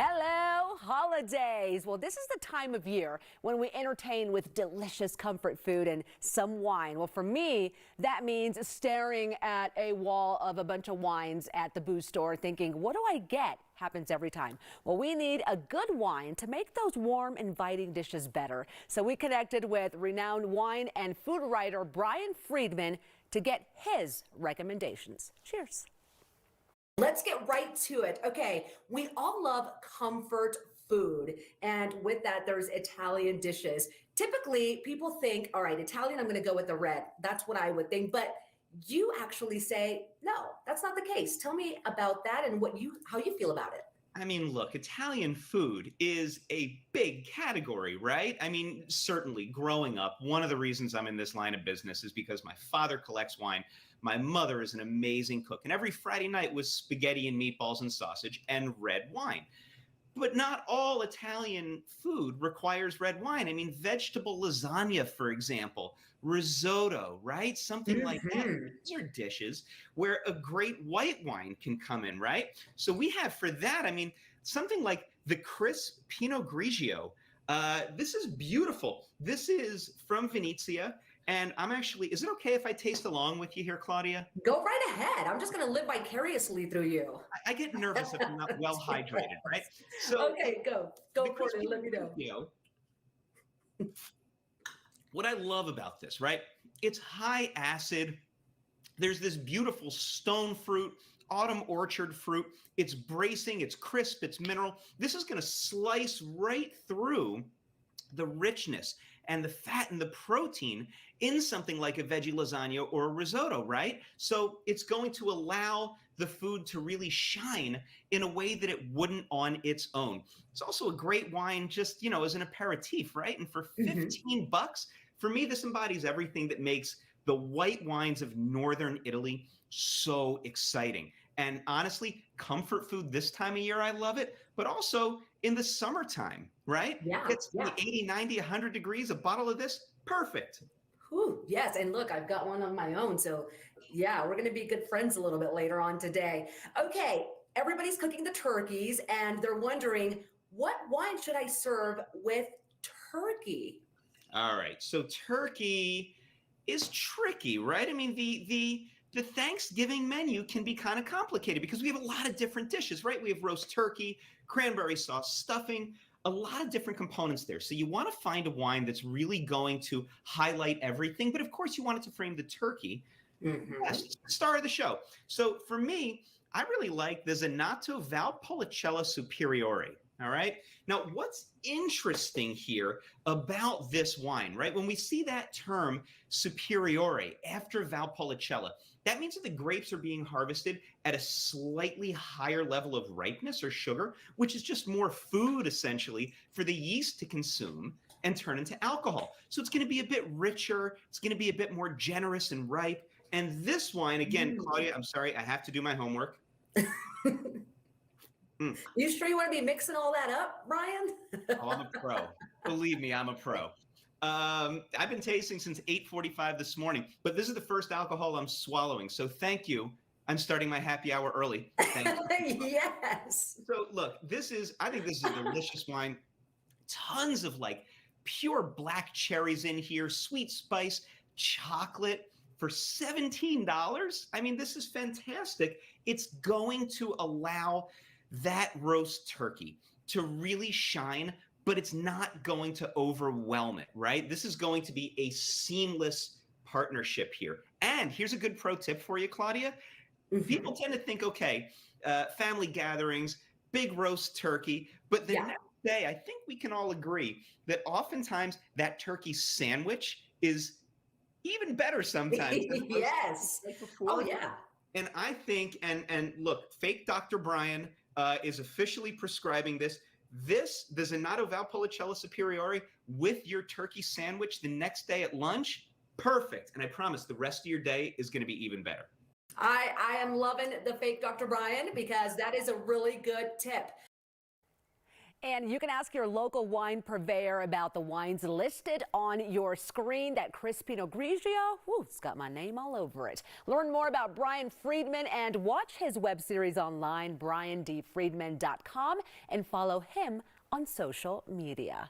Hello, holidays. Well, this is the time of year when we entertain with delicious comfort food and some wine. Well, for me, that means staring at a wall of a bunch of wines at the booze store thinking, what do I get? Happens every time. Well, we need a good wine to make those warm, inviting dishes better. So we connected with renowned wine and food writer Brian Freedman to get his recommendations. Cheers. Let's get right to it. Okay, we all love comfort food. And with that, there's Italian dishes. Typically, people think, all right, Italian, I'm going to go with the red. That's what I would think. But you actually say, no, that's not the case. Tell me about that and how you feel about it. I mean, look, Italian food is a big category, right? I mean, certainly growing up, one of the reasons I'm in this line of business is because my father collects wine. My mother is an amazing cook. And every Friday night was spaghetti and meatballs and sausage and red wine. But not all Italian food requires red wine. I mean, vegetable lasagna, for example, risotto, right? Something like that. These are dishes where a great white wine can come in, right? So we have for that, I mean, something like the Criss Pinot Grigio. This is beautiful. This is from Venezia. And I'm actually, is it okay if I taste along with you here, Claudia? Go right ahead. I'm just going to live vicariously through you. I get nervous if I'm not well hydrated, right? So okay, go for it and let me know. What I love about this, right? It's high acid. There's this beautiful stone fruit, autumn orchard fruit. It's bracing, it's crisp, it's mineral. This is going to slice right through the richness and the fat and the protein in something like a veggie lasagna or a risotto, right? So it's going to allow the food to really shine in a way that it wouldn't on its own. It's also a great wine just, you know, as an aperitif, right? And for 15 bucks, for me, this embodies everything that makes the white wines of Northern Italy so exciting. And honestly, comfort food this time of year, I love it, but also in the summertime, right? Yeah. It's 80, 90, 100 degrees, a bottle of this, perfect. Whew, yes, and look, I've got one of my own, so yeah, we're going to be good friends a little bit later on today. Okay, everybody's cooking the turkeys, and they're wondering, what wine should I serve with turkey? All right, so turkey is tricky, right? I mean, the Thanksgiving menu can be kind of complicated because we have a lot of different dishes, right? We have roast turkey, cranberry sauce, stuffing, a lot of different components there. So you want to find a wine that's really going to highlight everything. But of course, you want it to frame the turkey. Yes, star of the show. So for me, I really like the Zanato Valpolicella Superiori. All right. Now, what's interesting here about this wine, right? When we see that term Superiori after Valpolicella, that means that the grapes are being harvested at a slightly higher level of ripeness or sugar, which is just more food essentially for the yeast to consume and turn into alcohol. So it's going to be a bit richer. It's going to be a bit more generous and ripe. And this wine, again, Claudia, I'm sorry, I have to do my homework. You sure you want to be mixing all that up, Brian? Oh, I'm a pro. Believe me, I'm a pro. I've been tasting since 8:45 this morning, but this is the first alcohol I'm swallowing. So thank you. I'm starting my happy hour early. Thank you. Yes. So look, I think this is a delicious wine. Tons of like pure black cherries in here, sweet spice, chocolate for $17. I mean, this is fantastic. It's going to allow that roast turkey to really shine, but it's not going to overwhelm it, right? This is going to be a seamless partnership here. And here's a good pro tip for you, Claudia. People tend to think, okay, family gatherings, big roast turkey, but the next day, I think we can all agree that oftentimes that turkey sandwich is even better sometimes. Yes. Oh, yeah. And I think, and look, fake Dr. Brian is officially prescribing this. The Zanato Valpolicella Superiori with your turkey sandwich the next day at lunch, perfect. And I promise the rest of your day is going to be even better. I am loving the fake Dr. Brian because that is a really good tip. And you can ask your local wine purveyor about the wines listed on your screen. That Criss Pinot Grigio, whew, it's got my name all over it. Learn more about Brian Freedman and watch his web series online, briandfreedman.com, and follow him on social media.